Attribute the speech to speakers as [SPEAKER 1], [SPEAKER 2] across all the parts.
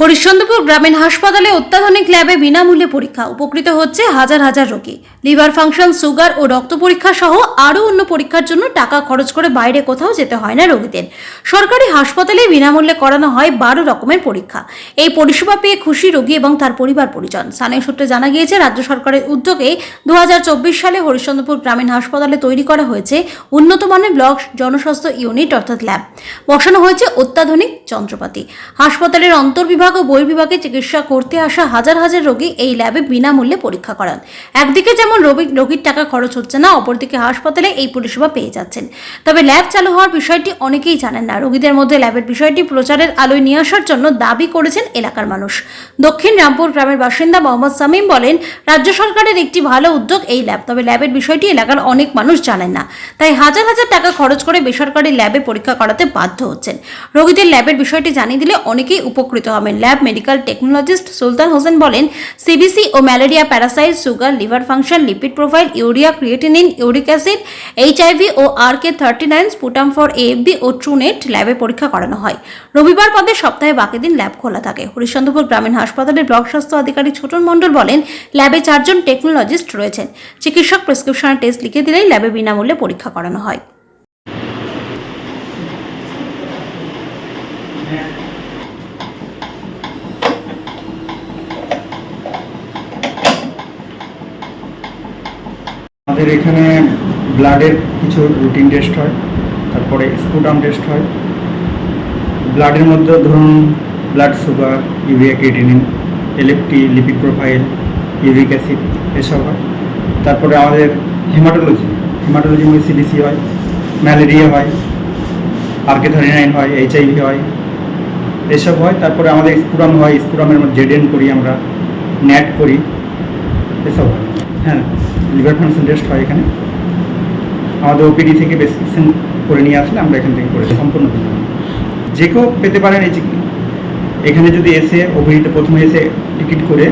[SPEAKER 1] হরিশ্চন্দ্রপুর গ্রামীণ হাসপাতালে অত্যাধুনিক ল্যাবে বিনামূল্যে পরীক্ষা, উপকৃত হচ্ছে হাজার হাজার রোগী। লিভার ফাংশন, সুগার ও রক্ত পরীক্ষা সহ আরও অন্য পরীক্ষার জন্য টাকা খরচ করে বাইরে কোথাও যেতে হয় না রোগীদের। সরকারি হাসপাতালে বিনামূল্যে করানো হয় 12 রকমের পরীক্ষা। এই পরিষেবা পেয়ে খুশি রোগী এবং তার পরিবার পরিজন। স্থানীয় সূত্রে জানা গিয়েছে, রাজ্য সরকারের উদ্যোগে 2024 সালে হরিশ্চন্দ্রপুর গ্রামীণ হাসপাতালে তৈরি করা হয়েছে উন্নত মানের ব্লক জনস্বাস্থ্য ইউনিট অর্থাৎ ল্যাব। বসানো হয়েছে অত্যাধুনিক যন্ত্রপাতি। হাসপাতালের অন্তর্বিভাগ ও বহির্বিভাগে চিকিৎসা করতে আসা হাজার হাজার রোগী এই ল্যাবে বিনামূল্যে পরীক্ষা করান। একদিকে যেমন রোগীর টাকা খরচ হচ্ছে না, অপরদিকে হাসপাতালে এই পরিষেবা পেয়ে যাচ্ছেন। তবে ল্যাব চালু হওয়ার বিষয়টি অনেকেই জানেন না। রোগীদের মধ্যে ল্যাবের বিষয়টি প্রচারের আলোয় নিয়ে আসার জন্য দাবি করেছেন এলাকার মানুষ। দক্ষিণ রামপুর গ্রামের বাসিন্দা মোহাম্মদ সামিম বলেন, রাজ্য সরকারের একটি ভালো উদ্যোগ এই ল্যাব। তবে ল্যাবের বিষয়টি এলাকার অনেক মানুষ জানেন না, তাই হাজার হাজার টাকা খরচ করে বেসরকারি ল্যাবে পরীক্ষা করাতে বাধ্য হচ্ছেন। রোগীদের ল্যাবের বিষয়টি জানিয়ে দিলে অনেকেই উপকৃত হবেন। Lab medical technologist Sultan Hossain বলেন, সিবিসি ও malaria, parasite, sugar, liver function, lipid profile, urea, creatinine, uric acid, HIV ও RK39, স্পুটাম ফর AFB ও ট্রুনেট ল্যাবে পরীক্ষা করানো হয়। রবিবার বাদে সপ্তাহে বাকি দিন ল্যাব খোলা থাকে। হরিশ্চন্দ্রপুর গ্রামীণ হাসপাতালের ব্লক স্বাস্থ্য আধিকারিক ছোটন মণ্ডল বলেন, ল্যাবে 4 জন টেকনোলজিস্ট রয়েছেন। চিকিৎসক প্রেসক্রিপশনের টেস্ট লিখে দিলেই ল্যাবে বিনামূল্যে পরীক্ষা করানো হয়।
[SPEAKER 2] আমাদের এখানে ব্লাডের কিছু রুটিন টেস্ট হয়, তারপরে স্পুটাম টেস্ট হয়। ব্লাডের মধ্যে ধরুন blood sugar, urea, creatinine, LFT, lipid profile, uric acid এসব হয়। তারপরে আমাদের হেমাটোলজি মধ্যে সিবিসি হয়, ম্যালেরিয়া হয়, RK39 হয়, এইচআইভি হয়, এসব হয়। তারপরে আমাদের স্পুটাম হয়, স্পুটামের মধ্যে জেডেন করি আমরা, ন্যাট করি, এসব হয়। হ্যাঁ, লিভার ফাংশন টেস্ট হয় এখানে। আমাদের ওপিডি থেকে প্রেসক্রিপশন করে নিয়ে আসলে আমরা এখান থেকে করে সম্পূর্ণ যে কেউ পেতে পারেন। এখানে যদি এসে ওপিডিতে প্রথমে এসে টিকিট করে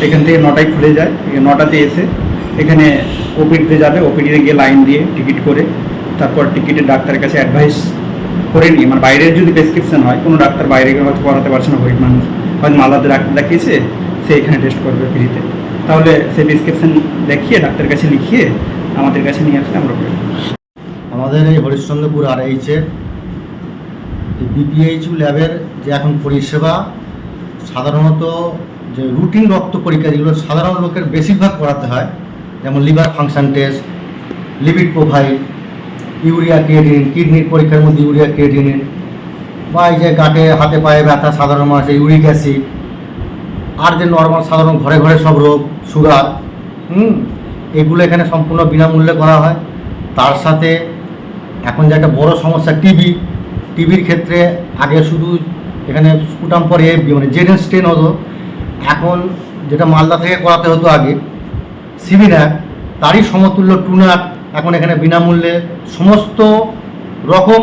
[SPEAKER 2] এখান থেকে 9টায় খুলে যায়, 9টাতে এসে এখানে ওপিডিতে যাবে, ওপিডিতে গিয়ে লাইন দিয়ে টিকিট করে তারপর টিকিটের ডাক্তারের কাছে অ্যাডভাইস করে নিয়ে, মানে বাইরের যদি প্রেসক্রিপশন হয়, কোনো ডাক্তার বাইরে হয়তো করাতে পারছে না, গরিব মানুষ হয়তো মালদাতে ডাক্তার দেখিয়েছে, সে এখানে টেস্ট করবে ফ্রিতে, তাহলে সেই প্রেসক্রিপশন দেখিয়ে ডাক্তারের কাছে লিখিয়ে আমাদের কাছে নিয়ে আসলে আমরা করি।
[SPEAKER 3] আমাদের এই হরিশ্চন্দ্রপুর RIH-এর BPHU ল্যাবের যে এখন পরিষেবা, সাধারণত যে রুটিন রক্ত পরীক্ষা যেগুলো সাধারণ লোকের বেশিরভাগ করাতে হয়, যেমন liver function test, lipid profile, urea creatinine, কিডনির পরীক্ষার মধ্যে ইউরিয়া ক্রিয়েটিনিন, বা এই যে গাঁটে হাতে পায়ে ব্যথা সাধারণ মানুষের ইউরিক অ্যাসিড, আর যে নর্মাল সাধারণ ঘরে ঘরে সব রোগ, সুগার, এগুলো এখানে সম্পূর্ণ বিনামূল্যে করা হয়। তার সাথে এখন যে একটা বড় সমস্যা টিবির ক্ষেত্রে আগে শুধু এখানে স্পুটাম ফর AFB মানে জেডেন স্টেন হতো, এখন যেটা মালদা থেকে করাতে হতো আগে সিবিন্যাক, তারই সমতুল্য ট্রুনেট এখন এখানে বিনামূল্যে সমস্ত রকম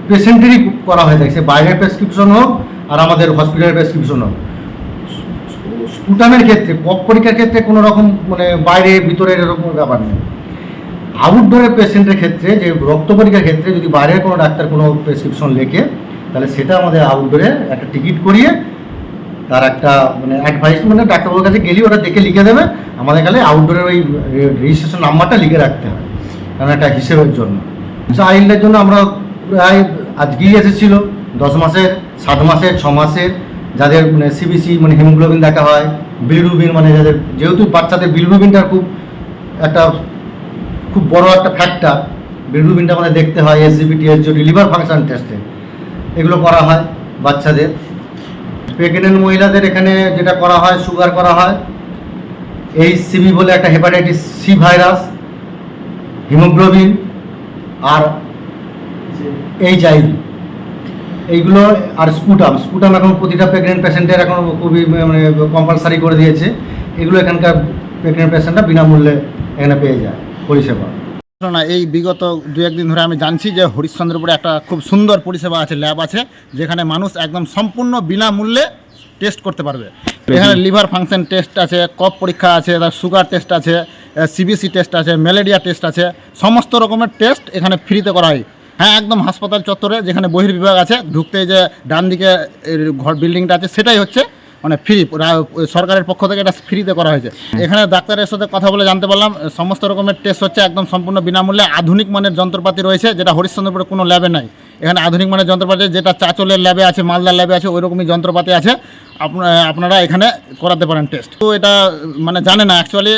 [SPEAKER 3] পেশেন্টেরই করা হয়ে থাকে, সে বাইরের প্রেসক্রিপশন হোক আর আমাদের হসপিটালের প্রেসক্রিপশন হোক। স্পুটামের ক্ষেত্রে, কফ পরীক্ষার ক্ষেত্রে কোনো রকম মানে বাইরে ভিতরের এরকম ব্যাপার নেই। আউটডোরের পেশেন্টের ক্ষেত্রে, যে রক্ত পরীক্ষার ক্ষেত্রে যদি বাইরের কোনো ডাক্তার কোনো প্রেসক্রিপশন লেখে, তাহলে সেটা আমাদের আউটডোরে একটা টিকিট করিয়ে তার একটা মানে অ্যাডভাইস, মানে ডাক্তারবাবুর কাছে গেলেই ওটা দেখে লিখে দেবে, আমাদের কাছে আউটডোরের ওই রেজিস্ট্রেশন নাম্বারটা লিখে রাখতে হয়, কারণ একটা হিসেবের জন্য। চাইল্ডের জন্য আমরা প্রায় আজকেই এসেছিল 10 মাসের, 7 মাসের, 6 মাসের, যাদের মানে সিবিসি মানে হিমোগ্লোবিন দেখা হয়, বিলিরুবিন মানে যাদের, যেহেতু বাচ্চাদের বিলিরুবিনটা খুব বড় একটা ফ্যাক্টর, বিলিরুবিনটা মানে দেখতে হয়, SGPT, SGOT, লিভার ফাংশন টেস্টে এগুলো করা হয় বাচ্চাদের। প্রেগনেন্ট মহিলাদের এখানে যেটা করা হয়, সুগার করা হয়, HCV বলে একটা হেপাটাইটিস C ভাইরাস, হিমোগ্লোবিন আর HIV এইগুলো, আর স্পুটাম এখন প্রতিটা প্রেগনেন্ট পেশেন্টের এখন খুবই মানে কম্পালসারি করে দিয়েছে। এগুলো এখানকার প্রেগনেন্ট পেশেন্টরা বিনামূল্যে এখানে পেয়ে যায় পরিষেবা।
[SPEAKER 4] না, এই বিগত 2-1 দিন ধরে আমি জানছি যে হরিশ্চন্দ্রপুরে একটা খুব সুন্দর পরিষেবা আছে, ল্যাব আছে, যেখানে মানুষ একদম সম্পূর্ণ বিনামূল্যে টেস্ট করতে পারবে। এখানে লিভার ফাংশন টেস্ট আছে, কফ পরীক্ষা আছে, সুগার টেস্ট আছে, সিবিসি টেস্ট আছে, ম্যালেরিয়া টেস্ট আছে, সমস্ত রকমের টেস্ট এখানে ফ্রিতে করা হয়। হ্যাঁ, একদম হাসপাতাল চত্বরে যেখানে বহির্বিভাগ আছে, ঢুকতে যে ডান দিকে ঘর বিল্ডিংটা আছে সেটাই হচ্ছে মানে ফ্রি, সরকারের পক্ষ থেকে এটা ফ্রিতে করা হয়েছে। এখানে ডাক্তারের সাথে কথা বলে জানতে পারলাম সমস্ত রকমের টেস্ট হচ্ছে একদম সম্পূর্ণ বিনামূল্যে। আধুনিক মানের যন্ত্রপাতি রয়েছে যেটা হরিশ্চন্দ্রপুরে কোনো ল্যাবে নাই। এখানে আধুনিক মানের যন্ত্রপাতি যেটা চাচলের ল্যাবে আছে, মালদার ল্যাবে আছে, ওই রকমই যন্ত্রপাতি আছে। আপনারা এখানে করাতে পারেন টেস্ট। তো এটা মানে জানে না অ্যাকচুয়ালি,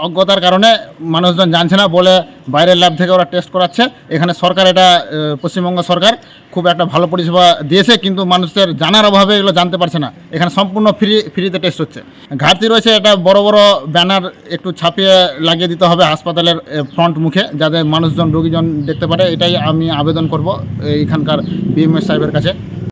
[SPEAKER 4] অজ্ঞতার কারণে মানুষজন জানছে না বলে বাইরের ল্যাব থেকে ওরা টেস্ট করাচ্ছে। এখানে সরকার এটা পশ্চিমবঙ্গ সরকার খুব একটা ভালো পরিষেবা দিয়েছে, কিন্তু মানুষের জানার অভাবে এগুলো জানতে পারছে না। এখানে সম্পূর্ণ ফ্রিতে টেস্ট হচ্ছে। ঘাটতি রয়েছে, এটা বড় বড় ব্যানার একটু ছাপিয়ে লাগিয়ে দিতে হবে হাসপাতালের ফ্রন্ট মুখে, যাতে মানুষজন রোগীজন দেখতে পারে। এটাই আমি আবেদন করব এইখানকার বিএমএস সাহেবের কাছে।